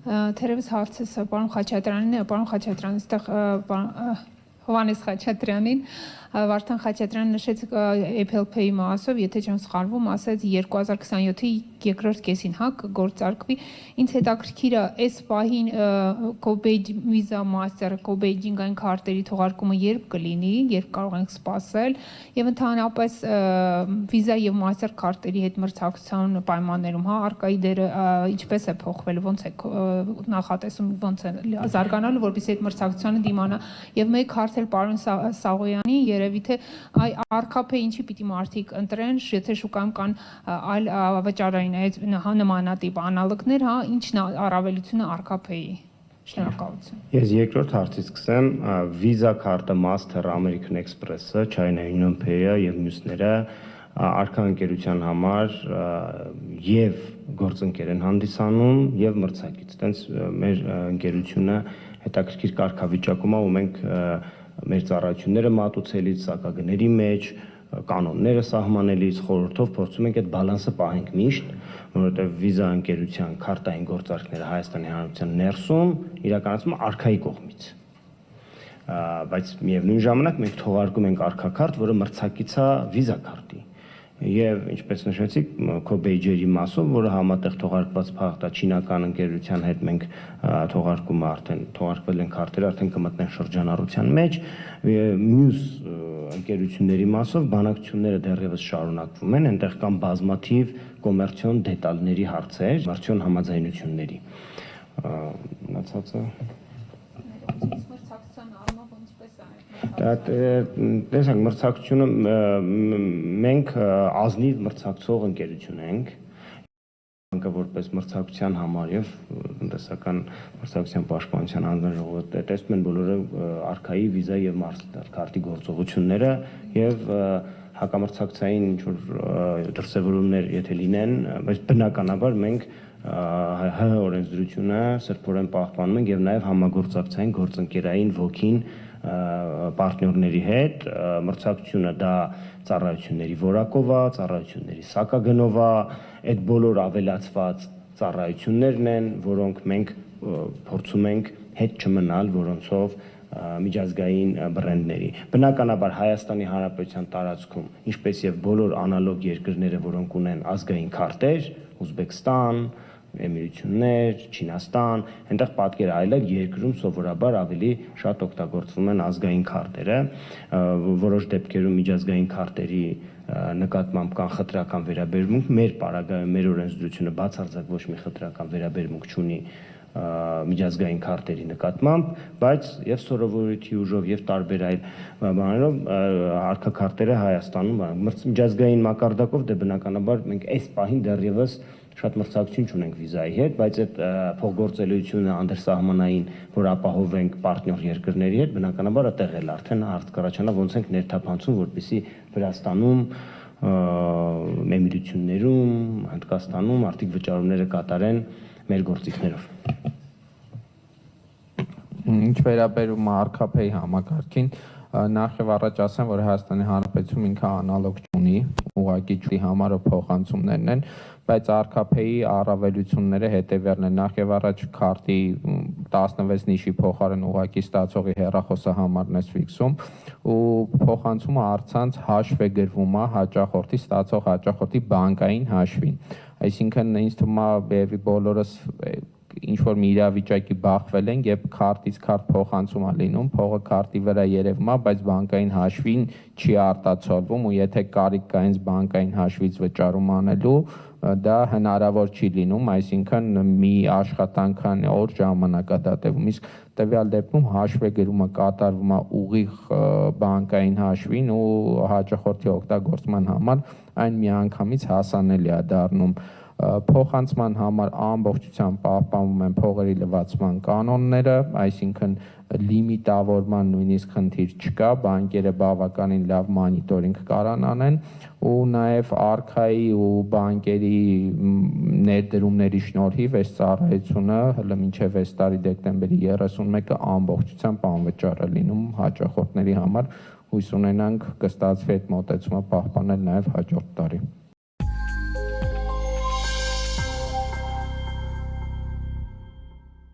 Թերևս հարցս պարոն Խաչատրյանին է, պարոն Խաչատրյան, այստեղ Հովհաննես Խաչատրյանին, Վարդան Խաչատրյանը նշեց EPLP-ի մասով, եթե չեմ սխալվում, ասաց 2027-ի երկրորդ կեսին, հա, կգործարկվի։ Ինձ հետաքրքիր է, այս պահին Կոբեյ վիզա մաստեր, Կոբեյջինգային քարտերի թողարկումը երբ կլինի, երբ կարող ենք սպասել, եւ ընդհանրապես վիզա եւ մաստեր քարտերի հետ մրցակցության պայմաններում, հա, արկայի դերը ինչպես է փոխվել, ոնց է նախատեսում, ոնց է զարգանալու, որպեսզի այդ մրցակցությանը դիմանա, եւ մեկ հարց էլ պարոն Սաղոյանի, երևի թե արկափը ինչի պիտի մարդիկ ընտրեն, եթե շուկայում կան այլ վճարային նմանատիպ անալոգներ, հա, ինչն է առավելությունը արկափեի։ Շնորհակալություն։ Ես երկրորդ հարցից սկսեմ, վիզա քարտը Master American Express-ը, China Union Pay-ը եւ մյուսները արքա ընկերության համար եւ գործընկեր են հանդիսանում եւ մրցակից։ Այդտենց մեր ընկերությունը հետաքրքիր կարգավիճակում է ու մենք մեր ծառայությունները մատուցելիս, սակագների մեջ, կանոնները սահմանելիս, խորհրդով փորձում ենք այդ բալանսը պահենք միշտ, որովհետև վիզա ընկերության քարտային գործարքները Հայաստանի Հանրապետության ներսում իրականացվում արքայի կողմից։ Բայց միևնույն ժամանակ մենք թողարկում ենք արքաքարտ, որը մրցակից է վիզա քարտի։ Եվ ինչպես նշեցիք, Կոբեյջերի մասով, որը համատեղ թողարկված փախտ է չինական ընկերության հետ, մենք թողարկումը արդեն թողարկվել են քարտերը, արդեն կմտնեն շրջանառության մեջ, մյուս ընկերությունների մասով բանակցությունները դեռևս շարունակվում են, այնտեղ կան բազմաթիվ կոմերցիոն դետալների հարցեր, կոմերցիոն համաձայնությունների։ Մնացածը տեսանք մրցակցությունը մենք ազնիվ մրցակցող ընկերություն ենք, որպես մրցակցության համար եւ տնտեսական մրցակցության պաշտպանության հանձնաժողովը տեսնում են բոլորը արքայի վիզա եւ մաստեր քարտի գործողությունները եւ հակամրցակցային ինչ որ դրսևորումներ եթե լինեն, բայց բնականաբար մենք ՀՀ օրենսդրությունը սրբորեն պահպանում ենք եւ նաեւ համագործակցային գործընկերային ոգին պարտներների հետ, մրցակցությունը դա ծառայությունների որակով է, ծառայությունների սակագնով է, այդ բոլոր ավելացված ծառայություններն են, որոնք մենք փորձում ենք հետ չմնալ, որոնցով միջազգային բրենդների։ Բնականաբար Հայաստանի Հանրապետության տարածքում, ինչպես եւ բոլոր անալոգ երկրները, որոնք ունեն ազգային քարտեր, Ուզբեկստան, Էմիրություններ, Չինաստան, այնտեղ պատկերը այլ է, երկրում սովորաբար ավելի շատ օգտագործվում են ազգային քարտերը, որոշ դեպքերում միջազգային քարտերի նկատմամբ կան խտրական վերաբերմունք, մեր պարագայում մեր օրենսդրությունը բացարձակ ոչ մի խտրական վերաբերմունք չունի միջազգային քարտերի նկատմամբ, բայց եւ սովորույթի ուժով եւ տարբեր այլ բաներով արքաքարտերը Հայաստանում միջազգային մակարդակով դե բնականաբար մենք այս պահին դեռևս շատ մրցակցություն չունենք վիզայի հետ, բայց այդ փոխգործելիությունը անդրսահմանային, որ ապահովենք պարտներ երկրների հետ, բնականաբար այդտեղ էլ արդեն հարց կառաջանա ոնց ենք ներթափանցում, որպեսզի Վրաստանում, Էմիրություններում, Հնդկաստանում արդիկ վճարումները կատարեն մեր գործիքներով։ Ինչ վերաբերում է արքափեի համակարգին, նախ եւ առաջ ասեմ, որ Հայաստանի Հանրապետությունում ինքը անալոգ չունի, ուղղակի չունի համարով փոխանցումներն են, բայց արքափեի առավելությունները հետևյալն են, նախ եւ առաջ քարտի 16 նիշի փոխարեն ուղղակի ստացողի հեռախոսահամարն է ֆիքսում ու փոխանցումը առցանց հաշվ է գրվում հաճախորդի ստացող հաճախորդի բանկային հաշվին, այսինքն ինձ թվում է բոլորս ինչ որ մի իրավիճակի բախվել են, երբ քարտից քարտ փոխանցում է լինում, փողը քարտի վրա երևում է, բայց բանկային հաշվին չի արտացոլվում ու եթե կարիք կա հենց բանկային հաշվից վճարում անելու, դա հնարավոր չի լինում, այսինքն մի աշխատանքան օր ժամանակադատվում, իսկ տվյալ դեպքում հաշվեգրումը կատարվում է ուղիղ բանկային հաշվին ու հաճախորդի օգտագործման համար այն միանգամից հասանելի է դառնում։ Փոխանցման համար ամբողջությամբ պահպանվում են փողերի լվացման կանոնները, այսինքն լիմիտավորման նույնիսկ խնդիր չկա, բանկերը բավականին լավ մոնիտորինգ կարան անեն ու նաև արքայի ու բանկերի ներդրումների շնորհիվ այս ծառայությունը հələ մինչև այս տարի դեկտեմբերի 31-ը ամբողջությամբ անվճար է լինում հաճախորդների համար, հույս ունենանք կստացվի այդ մոտեցումը պահպանել նաև հաջորդ տարի։